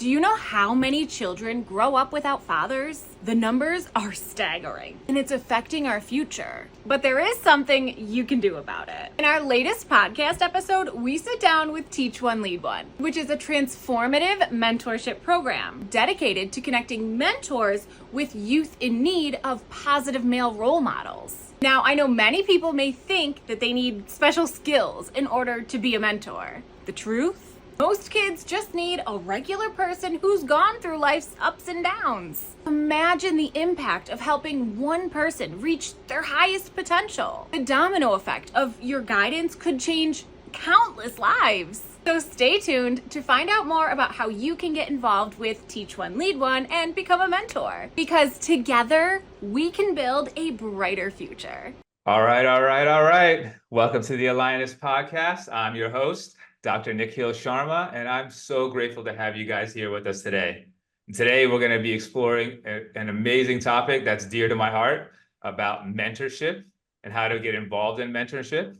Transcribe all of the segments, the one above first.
Do you know how many children grow up without fathers? The numbers are staggering, and it's affecting our future. But there is something you can do about it. In our latest podcast episode, we sit down with Teach One, Lead One, which is a transformative mentorship program dedicated to connecting mentors with youth in need of positive male role models. Now, I know many people may think that they need special skills in order to be a mentor. The truth? Most kids just need a regular person who's gone through life's ups and downs. Imagine the impact of helping one person reach their highest potential. The domino effect of your guidance could change countless lives. So stay tuned to find out more about how you can get involved with Teach One, Lead One and become a mentor. Because together, we can build a brighter future. All right. Welcome to the AlignUs podcast. I'm your host, Dr. Nikhil Sharma, and I'm so grateful to have you guys here with us today. Today, we're going to be exploring an amazing topic that's dear to my heart about mentorship and how to get involved in mentorship.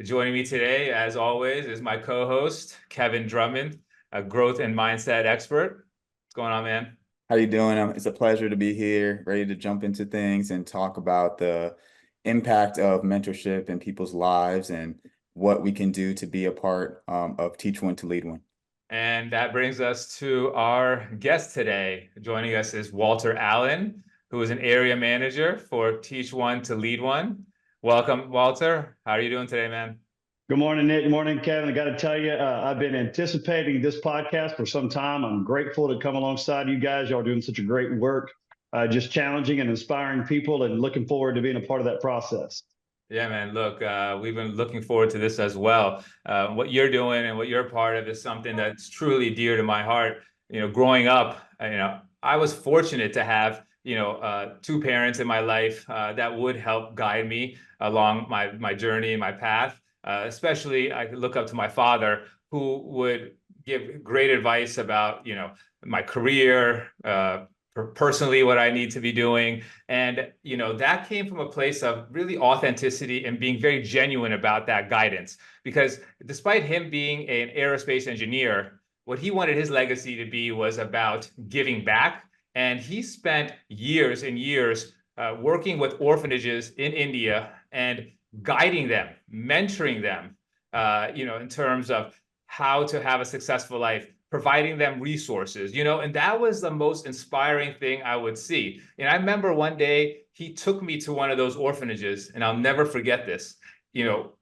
Joining me today, as always, is my co-host, Kevin Drummond, a growth and mindset expert. What's going on, man? How you doing? It's a pleasure to be here, ready to jump into things and talk about the impact of mentorship in people's lives and what we can do to be a part of Teach One to Lead One. And that brings us to our guest today. Joining us is Walter Allen, who is an area manager for Teach One to Lead One. Welcome, Walter. How are you doing today, man? Good morning, Nick. Good morning, Kevin. I got to tell you, I've been anticipating this podcast for some time. I'm grateful to come alongside you guys. Y'all are doing such a great work, just challenging and inspiring people, and looking forward to being a part of that process. Yeah, man. Look, we've been looking forward to this as well. What you're doing and what you're part of is something that's truly dear to my heart. Growing up, I was fortunate to have, two parents in my life that would help guide me along my journey and my path. Especially, I could look up to my father, who would give great advice about, my career, personally, what I need to be doing. And, that came from a place of really authenticity and being very genuine about that guidance. Because despite him being an aerospace engineer, what he wanted his legacy to be was about giving back. And he spent years and years working with orphanages in India and guiding them, mentoring them, in terms of how to have a successful life, providing them resources, and that was the most inspiring thing I would see. And I remember one day he took me to one of those orphanages, and I'll never forget this.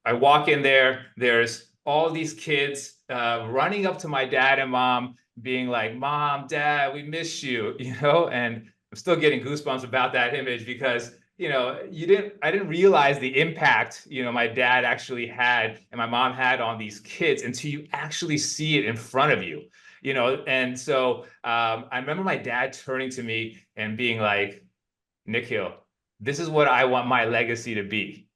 I walk in there, there's all these kids running up to my dad and mom, being like, "Mom, Dad, we miss you," and I'm still getting goosebumps about that image because I didn't realize the impact, my dad actually had and my mom had on these kids until you actually see it in front of you, And so I remember my dad turning to me and being like, "Nikhil, this is what I want my legacy to be,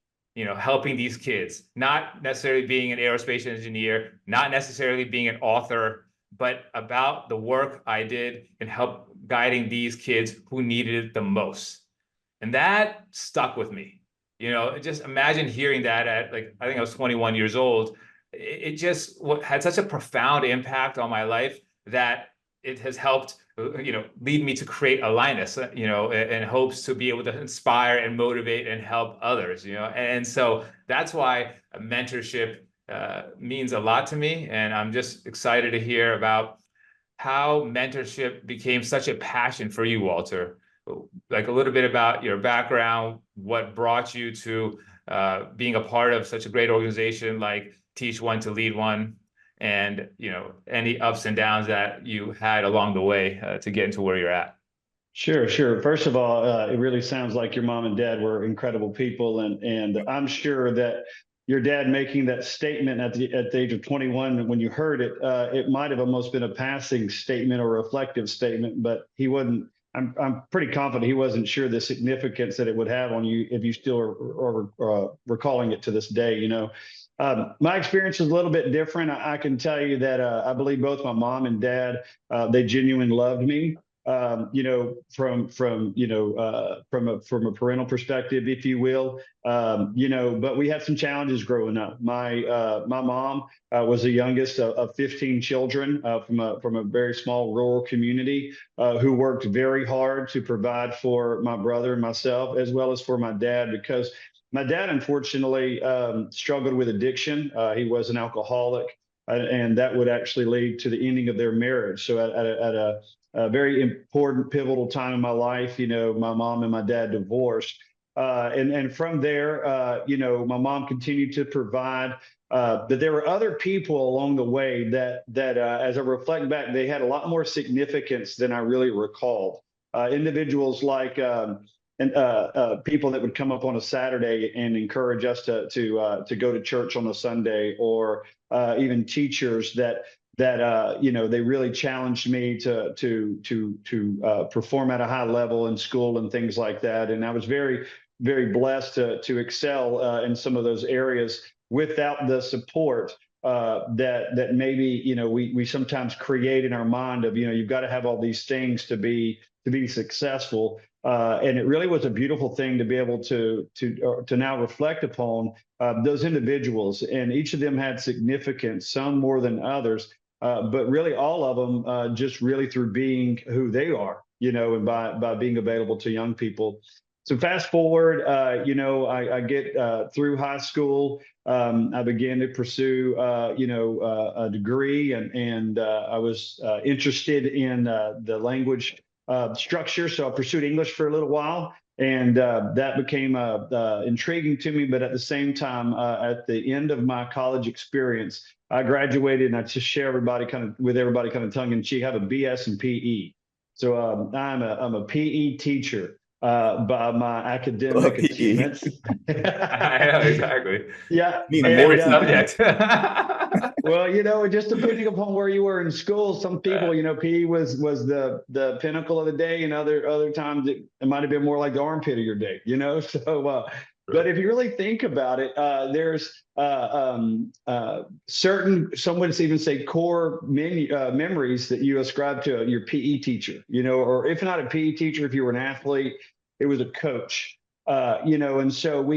helping these kids, not necessarily being an aerospace engineer, not necessarily being an author, but about the work I did and help guiding these kids who needed it the most." And that stuck with me. Just imagine hearing that at I think I was 21 years old. It just had such a profound impact on my life that it has helped, lead me to create AlignUs, in hopes to be able to inspire and motivate and help others, And so that's why mentorship means a lot to me. And I'm just excited to hear about how mentorship became such a passion for you, Walter. A little bit about your background, what brought you to being a part of such a great organization like Teach One to Lead One, and any ups and downs that you had along the way to get into where you're at. Sure. First of all, it really sounds like your mom and dad were incredible people, and I'm sure that your dad making that statement at the age of 21, when you heard it, it might have almost been a passing statement or reflective statement, but he wasn't. I'm pretty confident he wasn't sure the significance that it would have on you if you still are recalling it to this day. My experience is a little bit different. I can tell you that I believe both my mom and dad, they genuinely loved me. from a parental perspective, if you will. But we had some challenges growing up. My mom was the youngest of 15 children from a very small rural community, who worked very hard to provide for my brother and myself, as well as for my dad, because my dad, unfortunately, struggled with addiction. He was an alcoholic, and that would actually lead to the ending of their marriage. So at a very important, pivotal time in my life, my mom and my dad divorced. And from there, my mom continued to provide. But there were other people along the way that as I reflect back, they had a lot more significance than I really recalled. Individuals like people that would come up on a Saturday and encourage us to go to church on a Sunday, or even teachers that they really challenged me to perform at a high level in school and things like that. And I was very, very blessed to excel in some of those areas without the support that maybe we sometimes create in our mind of you've got to have all these things to be successful. And it really was a beautiful thing to be able to now reflect upon those individuals, and each of them had significance, some more than others, but really all of them just really through being who they are, and by being available to young people. So fast forward, I get through high school. I began to pursue, a degree, and I was interested in the language structure. So I pursued English for a little while, and that became intriguing to me. But at the same time, at the end of my college experience, I graduated, and I just share with everybody kind of tongue in cheek, I have a BS in PE. So I'm a PE teacher by my academic achievements. I know, exactly. Yeah. My favorite subject. Well, just depending upon where you were in school, some people, PE was the pinnacle of the day, and other times it might have been more like the armpit of your day, So, but if you really think about it, there's certain, some would even say core memories that you ascribe to your PE teacher, or if not a PE teacher, if you were an athlete, it was a coach. And so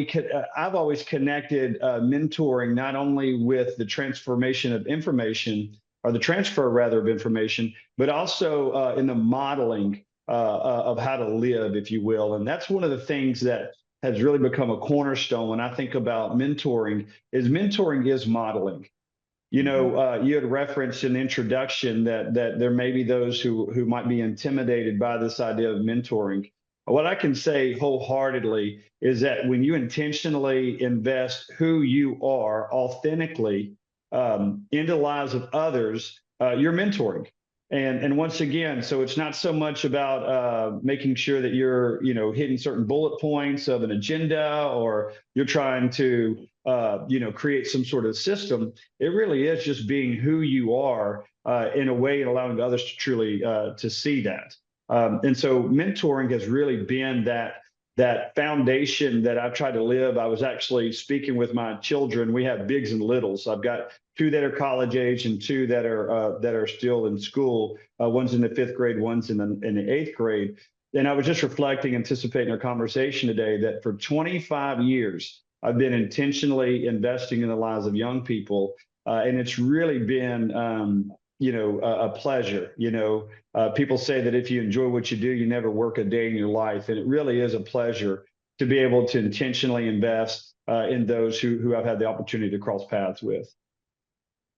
I've always connected mentoring not only with the transformation of information, or the transfer rather of information, but also in the modeling of how to live, if you will. And that's one of the things that has really become a cornerstone when I think about mentoring is modeling. You had referenced in the introduction that there may be those who might be intimidated by this idea of mentoring. What I can say wholeheartedly is that when you intentionally invest who you are authentically into the lives of others, you're mentoring. And once again, so it's not so much about making sure that you're, hitting certain bullet points of an agenda, or you're trying to, create some sort of system. It really is just being who you are in a way, and allowing others to truly to see that. And so mentoring has really been that foundation that I've tried to live. I was actually speaking with my children. We have bigs and littles. I've got 2 that are college age and 2 that are still in school. One's in the 5th grade, one's in the 8th grade. And I was just reflecting, anticipating our conversation today, that for 25 years, I've been intentionally investing in the lives of young people. And it's really been, a pleasure. People say that if you enjoy what you do, you never work a day in your life. And it really is a pleasure to be able to intentionally invest in those who I've had the opportunity to cross paths with.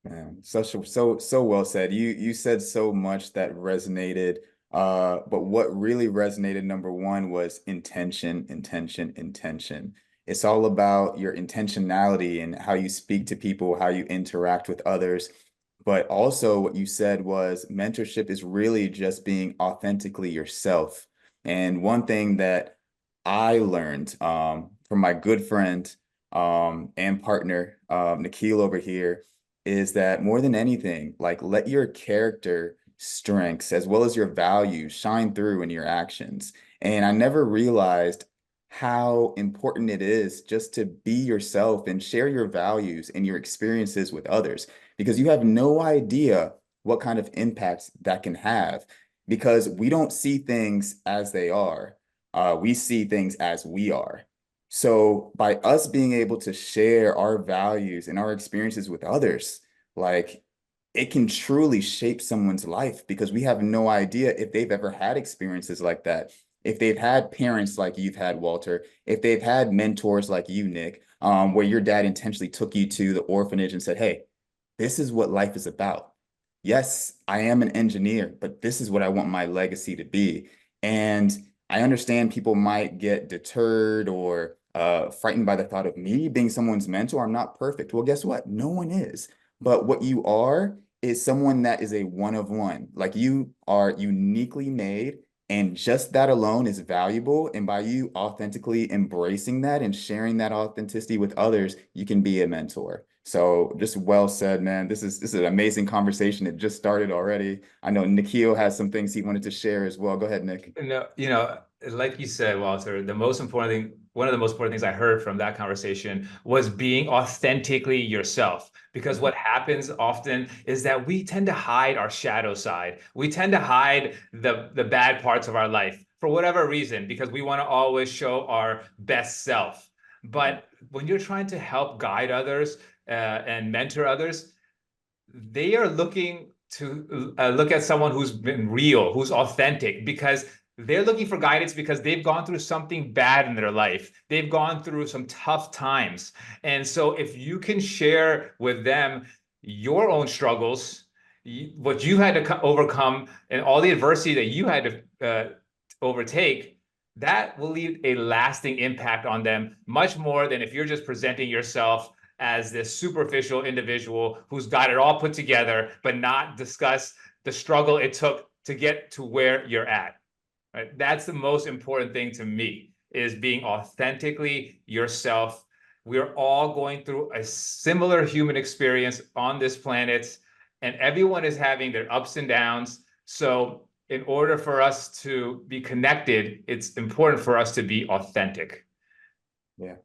Man, so well said. You said so much that resonated. But what really resonated, number one, was intention. It's all about your intentionality and how you speak to people, how you interact with others. But also what you said was mentorship is really just being authentically yourself. And one thing that I learned from my good friend and partner, Nikhil over here, is that more than anything, like, let your character strengths as well as your values shine through in your actions. And I never realized how important it is just to be yourself and share your values and your experiences with others, because you have no idea what kind of impact that can have. because we don't see things as they are. We see things as we are. So by us being able to share our values and our experiences with others, like it can truly shape someone's life, because we have no idea if they've ever had experiences like that. If they've had parents like you've had, Walter, if they've had mentors like you, Nick, where your dad intentionally took you to the orphanage and said, hey, this is what life is about. Yes, I am an engineer, but this is what I want my legacy to be. And I understand people might get deterred or frightened by the thought of me being someone's mentor. I'm not perfect. Well, guess what? No one is. But what you are is someone that is a one of one. Like, you are uniquely made, and just that alone is valuable. And by you authentically embracing that and sharing that authenticity with others, you can be a mentor. So just well said, man. This is an amazing conversation. It just started already. I know Nikhil has some things he wanted to share as well. Go ahead, Nick. No, like you said, Walter, the most important thing, one of the most important things I heard from that conversation was being authentically yourself. Because what happens often is that we tend to hide our shadow side. We tend to hide the bad parts of our life for whatever reason, because we want to always show our best self. But when you're trying to help guide others and mentor others, they are looking to look at someone who's been real, who's authentic, because they're looking for guidance because they've gone through something bad in their life. They've gone through some tough times. And so if you can share with them your own struggles, what you had to overcome, and all the adversity that you had to overtake, that will leave a lasting impact on them, much more than if you're just presenting yourself as this superficial individual who's got it all put together, but not discuss the struggle it took to get to where you're at. Right? That's the most important thing to me, is being authentically yourself. We're all going through a similar human experience on this planet, and everyone is having their ups and downs. So in order for us to be connected, it's important for us to be authentic. Yeah.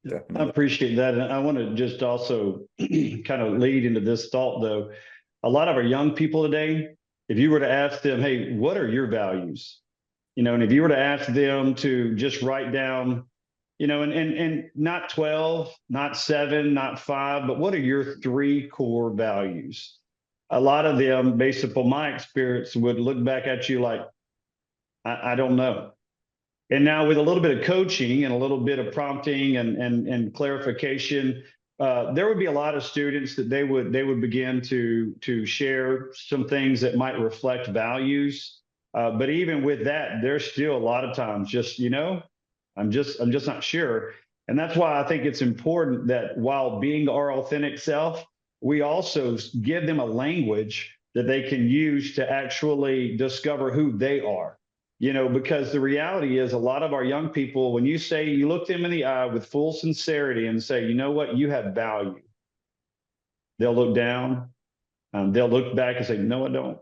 I Definitely. appreciate that. And I want to just also kind of lead into this thought, though. A lot of our young people today, if you were to ask them, hey, what are your values? And if you were to ask them to just write down, and not 12, not 7, not 5, but what are your 3 core values? A lot of them, based upon my experience, would look back at you like, I don't know. And now with a little bit of coaching and a little bit of prompting and clarification, there would be a lot of students that they would begin to share some things that might reflect values. But even with that, there's still a lot of times just, I'm just not sure. And that's why I think it's important that while being our authentic self, we also give them a language that they can use to actually discover who they are. Because the reality is, a lot of our young people, when you look them in the eye with full sincerity and say, you know what, you have value, they'll look down, they'll look back and say, no, I don't.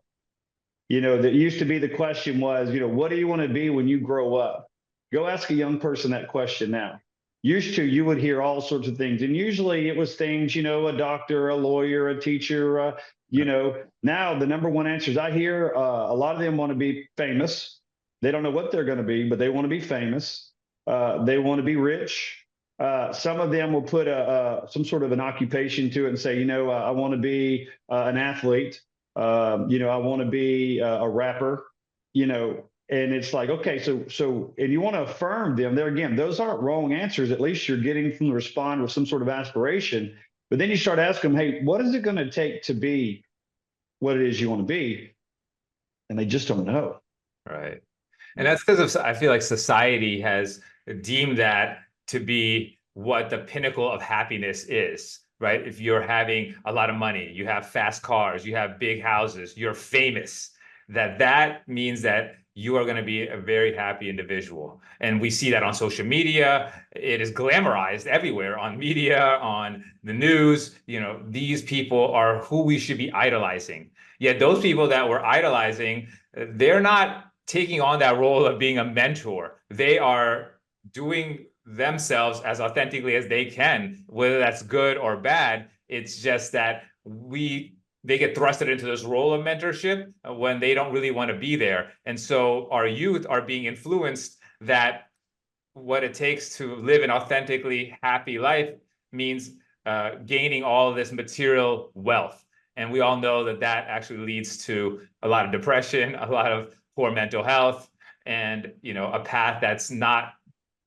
That used to be the question was, what do you want to be when you grow up? Go ask a young person that question now. Used to, you would hear all sorts of things. And usually it was things, a doctor, a lawyer, a teacher, now the number one answers I hear, a lot of them want to be famous. They don't know what they're going to be, but they want to be famous. They want to be rich. Some of them will put some sort of an occupation to it and say, I want to be an athlete. I want to be a rapper. And it's like, okay, so, and you want to affirm them there again. Those aren't wrong answers. At least you're getting them to respond with some sort of aspiration. But then you start asking them, hey, what is it going to take to be what it is you want to be? And they just don't know. Right. And that's because I feel like society has deemed that to be what the pinnacle of happiness is, right? If you're having a lot of money, you have fast cars, you have big houses, you're famous, that means that you are going to be a very happy individual. And we see that on social media. It is glamorized everywhere, on media, on the news. These people are who we should be idolizing. Yet those people that we're idolizing, they're not taking on that role of being a mentor. They are doing themselves as authentically as they can, whether that's good or bad. It's just that we they get thrusted into this role of mentorship when they don't really want to be there. And so our youth are being influenced that what it takes to live an authentically happy life means gaining all of this material wealth. And we all know that that actually leads to a lot of depression, a lot of poor mental health, and a path that's not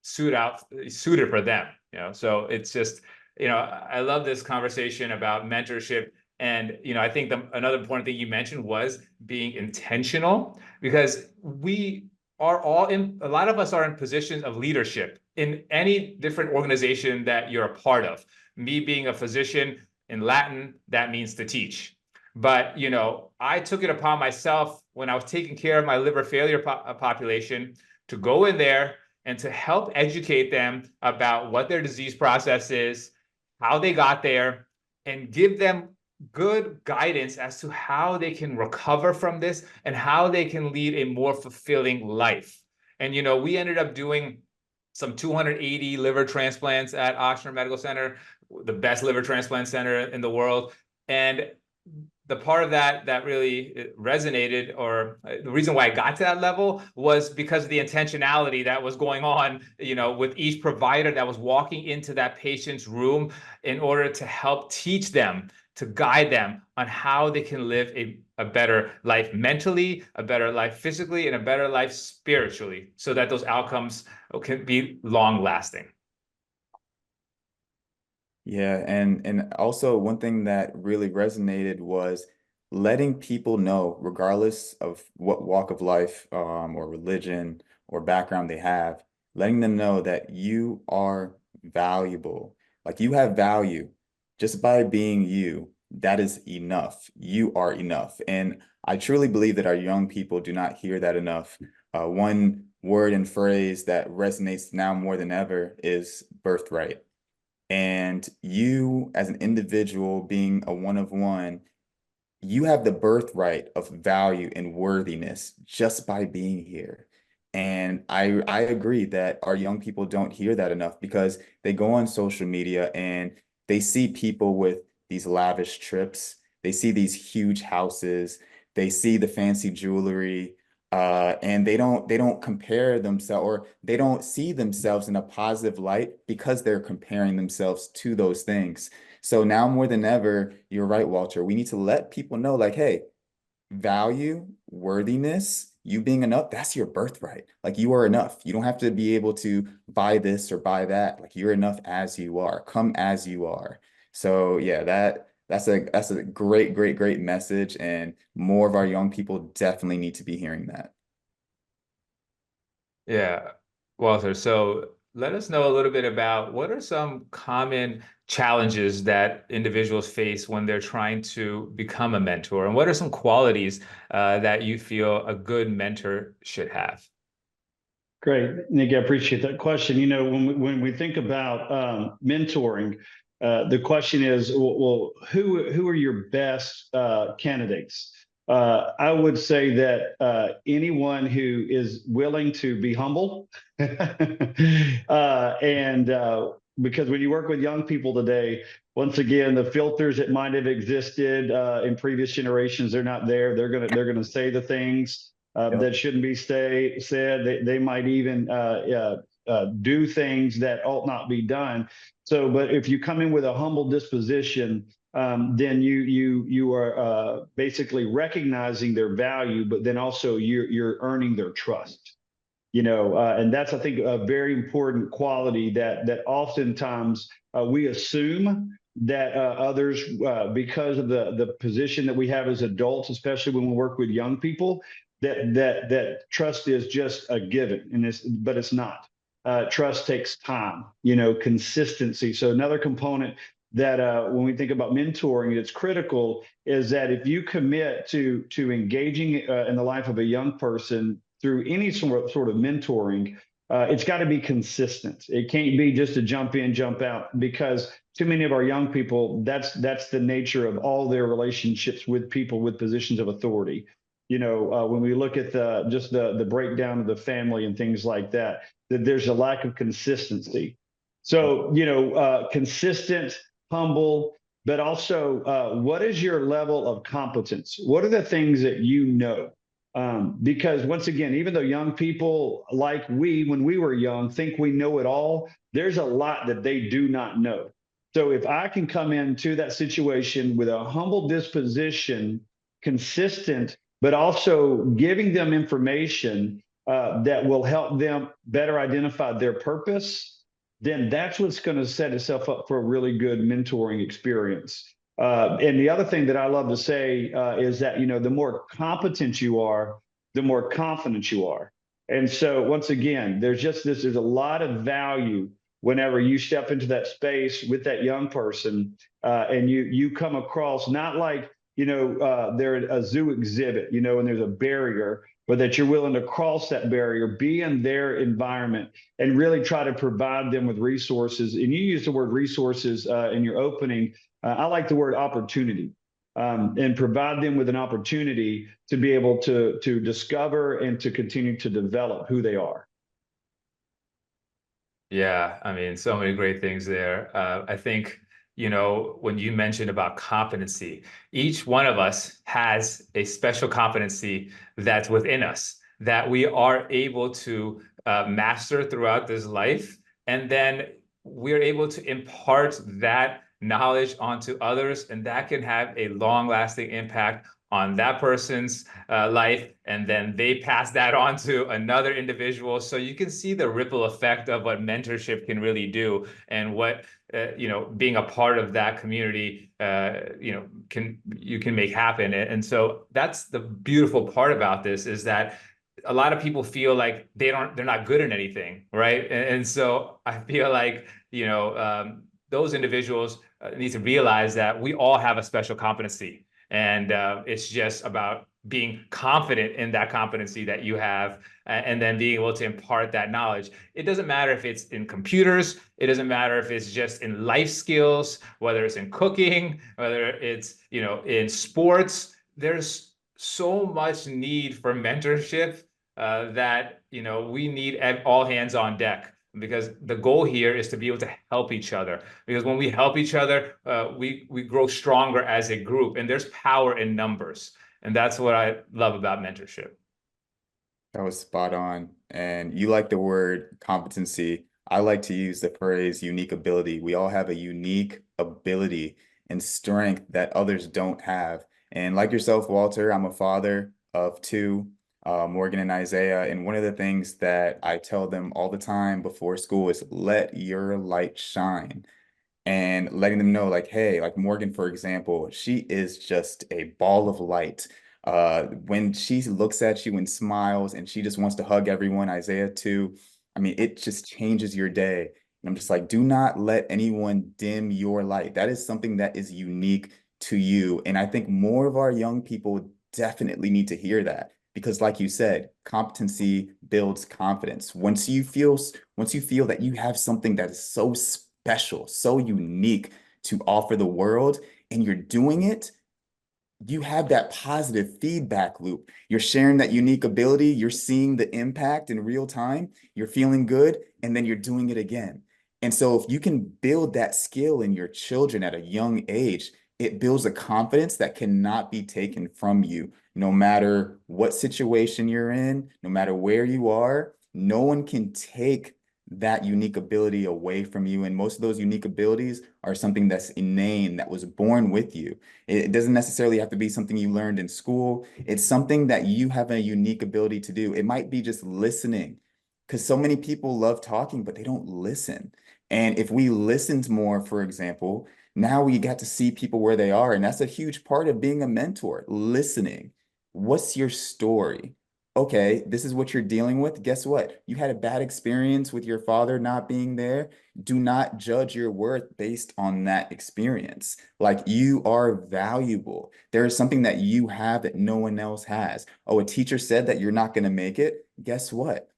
suited for them. So it's just, I love this conversation about mentorship. And I think another important thing you mentioned was being intentional, because we are all a lot of us are in positions of leadership in any different organization that you're a part of. Me being a physician, in Latin, that means to teach. But, I took it upon myself when I was taking care of my liver failure population to go in there and to help educate them about what their disease process is, how they got there, and give them good guidance as to how they can recover from this and how they can lead a more fulfilling life. And, we ended up doing some 280 liver transplants at Ochsner Medical Center, the best liver transplant center in the world. And the part of that really resonated, or the reason why I got to that level, was because of the intentionality that was going on, with each provider that was walking into that patient's room in order to help teach them, to guide them on how they can live a better life mentally, a better life physically, and a better life spiritually, so that those outcomes can be long lasting. Yeah, and also one thing that really resonated was letting people know, regardless of what walk of life or religion or background they have, letting them know that you are valuable. Like, you have value just by being you. That is enough. You are enough. And I truly believe that our young people do not hear that enough. One word and phrase that resonates now more than ever is birthright. And you, as an individual, being a one of one, you have the birthright of value and worthiness just by being here. And I agree that our young people don't hear that enough, because they go on social media and they see people with these lavish trips. They see these huge houses. They see the fancy jewelry. And they don't compare themselves, or they don't see themselves in a positive light, because they're comparing themselves to those things. So now more than ever, you're right, Walter, we need to let people know, like, hey, value, worthiness, you being enough, that's your birthright. Like, you are enough. You don't have to be able to buy this or buy that. Like, you're enough as you are. Come as you are. So yeah, that's a great, great, great message, and more of our young people definitely need to be hearing that. Yeah, Walter. So let us know a little bit about what are some common challenges that individuals face when they're trying to become a mentor, and what are some qualities that you feel a good mentor should have? Great, Nick, I appreciate that question. When we think about mentoring, the question is, well, who are your best candidates? I would say that anyone who is willing to be humble, and because when you work with young people today, once again, the filters that might have existed in previous generations, they're not there. They're gonna say the things that shouldn't be said. They might even do things that ought not be done. So, but if you come in with a humble disposition, then you are basically recognizing their value, but then also you're earning their trust. And that's, I think, a very important quality that oftentimes we assume that others, because of the position that we have as adults, especially when we work with young people, that trust is just a given, but it's not. Trust takes time, consistency. So another component that when we think about mentoring, it's critical, is that if you commit to engaging in the life of a young person through any sort of mentoring, it's got to be consistent. It can't be just a jump in, jump out, because too many of our young people, that's the nature of all their relationships with people with positions of authority. When we look at the breakdown of the family and things like that there's a lack of consistency. So, consistent, humble, but also what is your level of competence? What are the things that you know? Because once again, even though young people like when we were young, think we know it all, there's a lot that they do not know. So if I can come into that situation with a humble disposition, consistent, but also giving them information that will help them better identify their purpose, then that's what's going to set itself up for a really good mentoring experience. And the other thing that I love to say is that, the more competent you are, the more confident you are. And so once again, there's a lot of value whenever you step into that space with that young person and you come across not like, they're a zoo exhibit, and there's a barrier, but that you're willing to cross that barrier, be in their environment, and really try to provide them with resources. And you use the word resources in your opening. I like the word opportunity, and provide them with an opportunity to be able to discover and to continue to develop who they are. Yeah, I mean, so many great things there. I think, when you mentioned about competency, each one of us has a special competency that's within us that we are able to master throughout this life. And then we're able to impart that knowledge onto others, and that can have a long-lasting impact on that person's life, and then they pass that on to another individual. So you can see the ripple effect of what mentorship can really do, and what being a part of that community can make happen. And so that's the beautiful part about this, is that a lot of people feel like they're not good at anything, right? And so I feel like those individuals need to realize that we all have a special competency. And it's just about being confident in that competency that you have, and then being able to impart that knowledge. It doesn't matter if it's in computers. It doesn't matter if it's just in life skills, whether it's in cooking, whether it's, in sports. There's so much need for mentorship that, we need all hands on deck. Because the goal here is to be able to help each other. Because when we help each other, we grow stronger as a group, and there's power in numbers. And that's what I love about mentorship. That was spot on. And you like the word competency. I like to use the phrase unique ability. We all have a unique ability and strength that others don't have. And like yourself, Walter, I'm a father of two, Morgan and Isaiah. And one of the things that I tell them all the time before school is let your light shine. And letting them know, like, hey, like Morgan, for example, she is just a ball of light. When she looks at you and smiles and she just wants to hug everyone, Isaiah too. I mean, it just changes your day. And I'm just like, do not let anyone dim your light. That is something that is unique to you. And I think more of our young people definitely need to hear that, because like you said, competency builds confidence. Once you feel that you have something that is so special, so unique to offer the world, and you're doing it, you have that positive feedback loop. You're sharing that unique ability, you're seeing the impact in real time, you're feeling good, and then you're doing it again. And so if you can build that skill in your children at a young age, it builds a confidence that cannot be taken from you. No matter what situation you're in, no matter where you are, no one can take that unique ability away from you. And most of those unique abilities are something that's innate, that was born with you. It doesn't necessarily have to be something you learned in school. It's something that you have a unique ability to do. It might be just listening, because so many people love talking, but they don't listen. And if we listened more, for example, now we got to see people where they are. And that's a huge part of being a mentor, listening. What's your story? Okay, this is what you're dealing with. Guess what? You had a bad experience with your father not being there. Do not judge your worth based on that experience. Like, you are valuable. There is something that you have that no one else has. Oh, a teacher said that you're not going to make it. Guess what?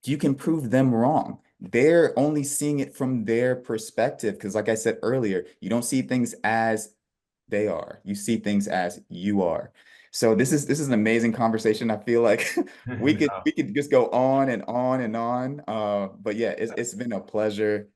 You can prove them wrong. They're only seeing it from their perspective, because like I said earlier, you don't see things as they are. You see things as you are. So this is an amazing conversation. I feel like we could just go on and on and on. But yeah, it's been a pleasure.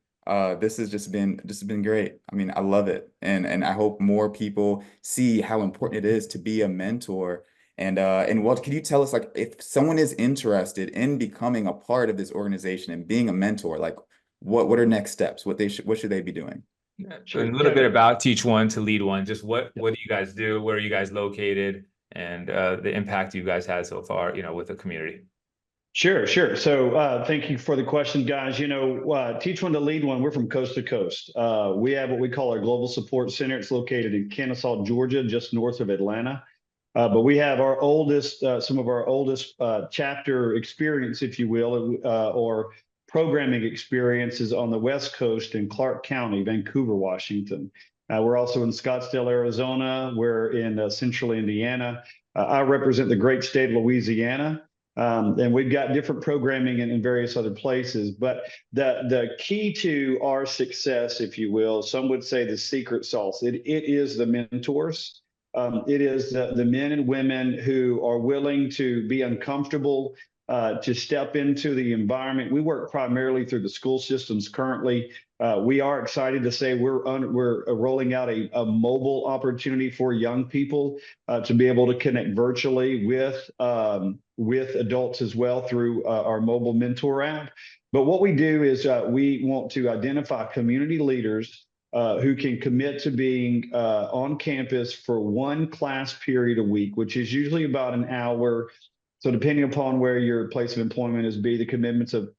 This has just been great. I mean, I love it. And I hope more people see how important it is to be a mentor. And what can you tell us, like, if someone is interested in becoming a part of this organization and being a mentor, like what are next steps? What should they be doing? Yeah, Sure, and a little bit Kevin. about Teach One to Lead One. Just what do you guys do? Where are you guys located? And the impact you guys had so far, with the community. Sure, sure. So thank you for the question, guys. Teach One to Lead One, we're from coast to coast. We have what we call our Global Support Center. It's located in Kennesaw, Georgia, just north of Atlanta. But we have some of our oldest chapter experience, if you will, or programming experiences on the West Coast in Clark County, Vancouver, Washington. We're also in Scottsdale, Arizona. We're in central Indiana. I represent the great state of Louisiana. And we've got different programming in various other places. But the key to our success, if you will, some would say the secret sauce, it is the mentors. It is the men and women who are willing to be uncomfortable, to step into the environment. We work primarily through the school systems currently. We are excited to say we're rolling out a mobile opportunity for young people to be able to connect virtually with adults as well through our mobile mentor app. But what we do is we want to identify community leaders who can commit to being on campus for one class period a week, which is usually about an hour. So depending upon where your place of employment is, the commitments of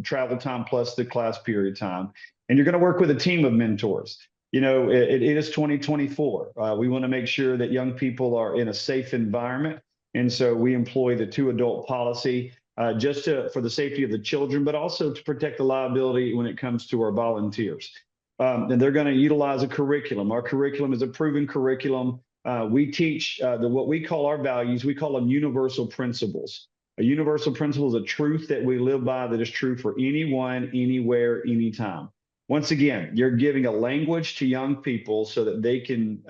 travel time plus the class period time, and you're going to work with a team of mentors. It is 2024. We want to make sure that young people are in a safe environment, and so we employ the 2-adult policy for the safety of the children, but also to protect the liability when it comes to our volunteers. And they're going to utilize a curriculum. Our curriculum is a proven curriculum. We teach what we call our values. We call them universal principles. A universal principle is a truth that we live by that is true for anyone, anywhere, anytime. Once again, you're giving a language to young people so that they can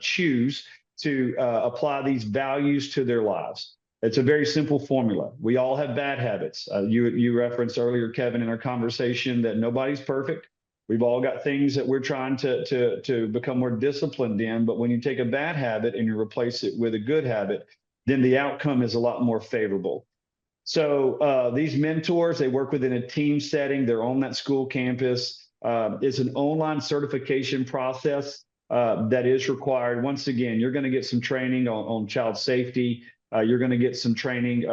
choose to apply these values to their lives. It's a very simple formula. We all have bad habits. You referenced earlier, Kevin, in our conversation that nobody's perfect. We've all got things that we're trying to become more disciplined in, but when you take a bad habit and you replace it with a good habit, then the outcome is a lot more favorable. So these mentors, they work within a team setting. They're on that school campus. It's an online certification process that is required. Once again, you're going to get some training on child safety. You're going to get some training,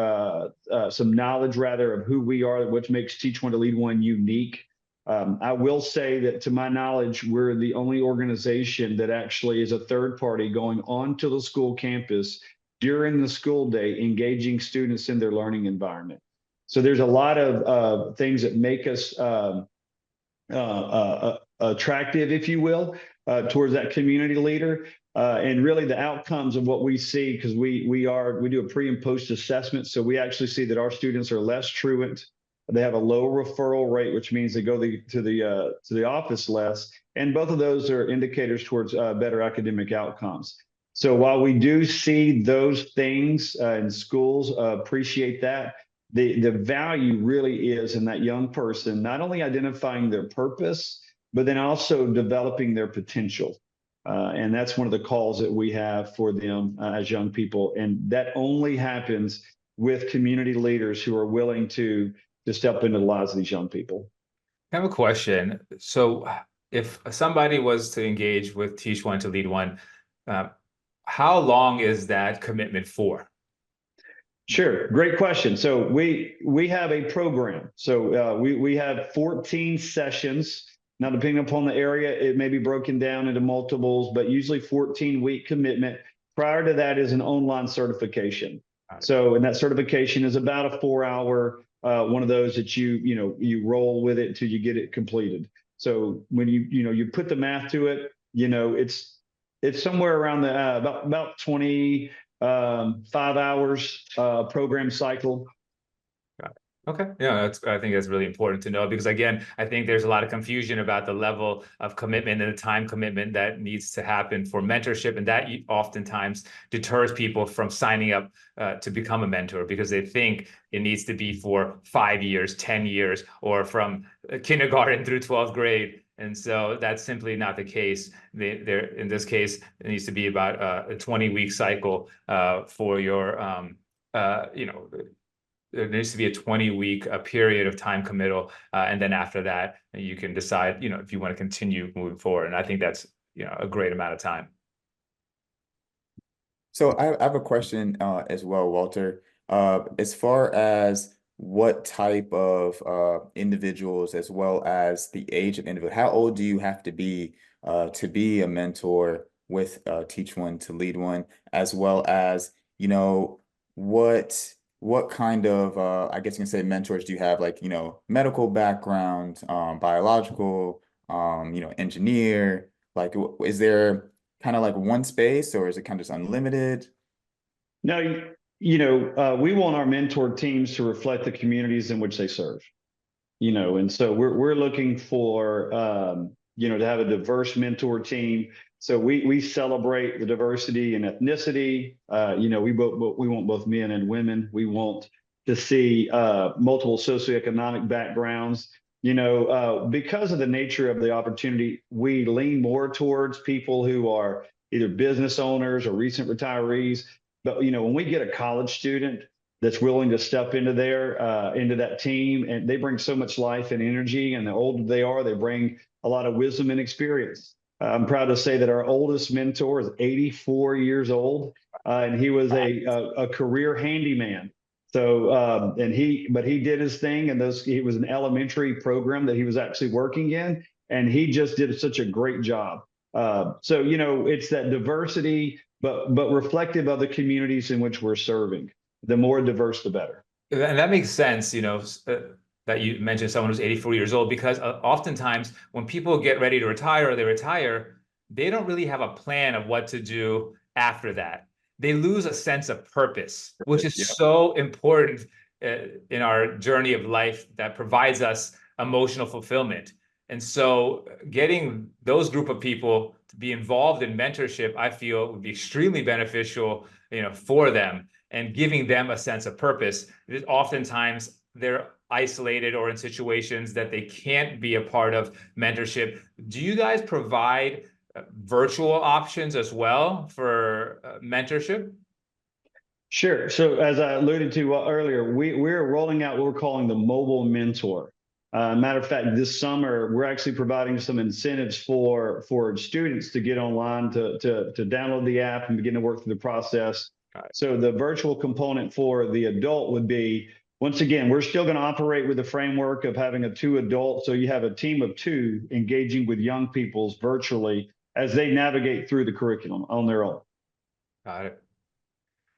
some knowledge rather of who we are, which makes Teach One to Lead One unique. I will say that to my knowledge, we're the only organization that actually is a third party going onto the school campus during the school day, engaging students in their learning environment. So there's a lot of things that make us attractive, if you will, towards that community leader. And really the outcomes of what we see, because we do a pre and post assessment. So we actually see that our students are less truant. They have a low referral rate, which means they go to the office less. And both of those are indicators towards better academic outcomes. So while we do see those things in schools, appreciate that, the value really is in that young person, not only identifying their purpose, but then also developing their potential. And that's one of the calls that we have for them as young people. And that only happens with community leaders who are willing to step into the lives of these young people. I have a question. So if somebody was to engage with Teach One to Lead One, how long is that commitment for? Sure, great question. So we have a program. So we have 14 sessions. Now, depending upon the area, it may be broken down into multiples, but usually 14-week commitment. Prior to that is an online certification. So, and that certification is about a 4-hour one of those that you roll with it until you get it completed. So when you put the math to it, it's somewhere around the about 25 hours program cycle. Okay. Yeah, I think that's really important to know because again, I think there's a lot of confusion about the level of commitment and the time commitment that needs to happen for mentorship. And that oftentimes deters people from signing up to become a mentor because they think it needs to be for 5 years, 10 years, or from kindergarten through 12th grade. And so that's simply not the case. In this case, it needs to be about a 20-week cycle for your, there needs to be a 20-week period of time committal. And then after that, you can decide, if you want to continue moving forward. And I think that's, a great amount of time. So I have a question as well, Walter. As far as what type of individuals, as well as the age of individual, how old do you have to be a mentor with Teach One to Lead One, as well as, what kind of I guess you can say mentors do you have, like, medical background, biological, engineer, like, is there kind of like one space, or is it kind of just unlimited? No, we want our mentor teams to reflect the communities in which they serve. And so we're looking for to have a diverse mentor team. So we celebrate the diversity and ethnicity. We want both men and women. We want to see multiple socioeconomic backgrounds. Because of the nature of the opportunity, we lean more towards people who are either business owners or recent retirees. But when we get a college student that's willing to step into that team, and they bring so much life and energy, and the older they are, they bring a lot of wisdom and experience. I'm proud to say that our oldest mentor is 84 years old, and he was a career handyman. So, but he did his thing, and he was an elementary program that he was actually working in, and he just did such a great job. So, it's that diversity, but reflective of the communities in which we're serving. The more diverse, the better. And that makes sense, that you mentioned someone who's 84 years old, because oftentimes when people get ready to retire or they retire, they don't really have a plan of what to do after that. They lose a sense of purpose, which is so important in our journey of life that provides us emotional fulfillment. And so getting those group of people to be involved in mentorship, I feel would be extremely beneficial, for them, and giving them a sense of purpose. Oftentimes they're isolated or in situations that they can't be a part of mentorship. Do you guys provide virtual options as well for mentorship? Sure. So as I alluded to earlier, we're rolling out what we're calling the mobile mentor. Matter of fact, this summer, we're actually providing some incentives for students to get online, to download the app and begin to work through the process. So the virtual component for the adult would be, once again, we're still going to operate with the framework of having a 2 adult. So you have a team of 2 engaging with young peoples virtually as they navigate through the curriculum on their own. Got it.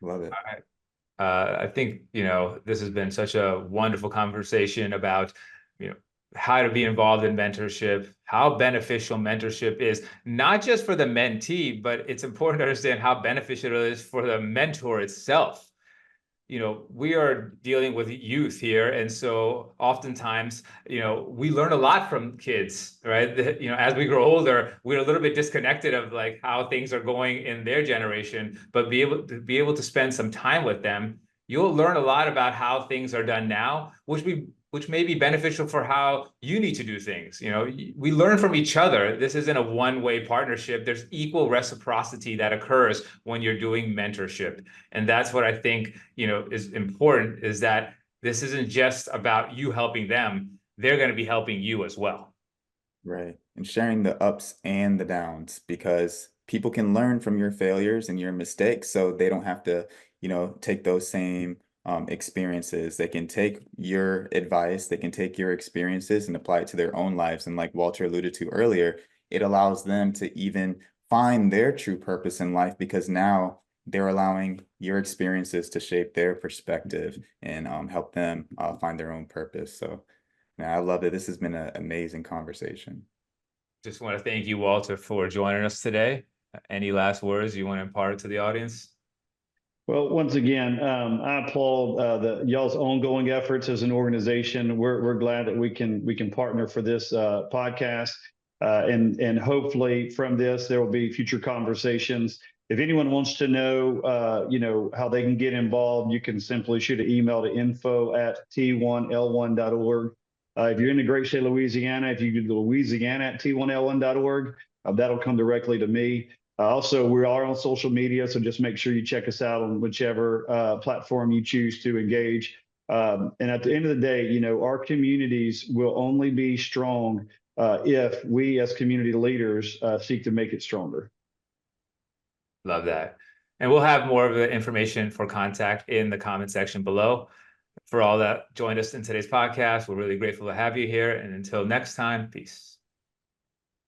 Love it. All right. I think, this has been such a wonderful conversation about, how to be involved in mentorship, how beneficial mentorship is, not just for the mentee, but it's important to understand how beneficial it is for the mentor itself. We are dealing with youth here. And so oftentimes, we learn a lot from kids, right? As we grow older, we're a little bit disconnected of like how things are going in their generation, but be able to spend some time with them, you'll learn a lot about how things are done now, which may be beneficial for how you need to do things. We learn from each other. This isn't a one-way partnership. There's equal reciprocity that occurs when you're doing mentorship. And that's what I think, is important, is that this isn't just about you helping them. They're going to be helping you as well. Right. And sharing the ups and the downs, because people can learn from your failures and your mistakes, so they don't have to, take those same experiences. They can take your advice, they can take your experiences and apply it to their own lives. And like Walter alluded to earlier, it allows them to even find their true purpose in life, because now they're allowing your experiences to shape their perspective and help them find their own purpose. So I love it. This has been an amazing conversation. Just want to thank you, Walter, for joining us today. Any last words you want to impart to the audience? Well, once again, I applaud y'all's ongoing efforts as an organization. We're glad that we can partner for this podcast, and hopefully from this there will be future conversations. If anyone wants to know, how they can get involved, you can simply shoot an email to info@t1l1.org. If you're in the great state of Louisiana, if you go to Louisiana@t1l1.org, that'll come directly to me. Also, we are on social media, so just make sure you check us out on whichever platform you choose to engage. And at the end of the day, our communities will only be strong if we as community leaders seek to make it stronger. Love that. And we'll have more of the information for contact in the comment section below. For all that joined us in today's podcast, we're really grateful to have you here. And until next time, peace.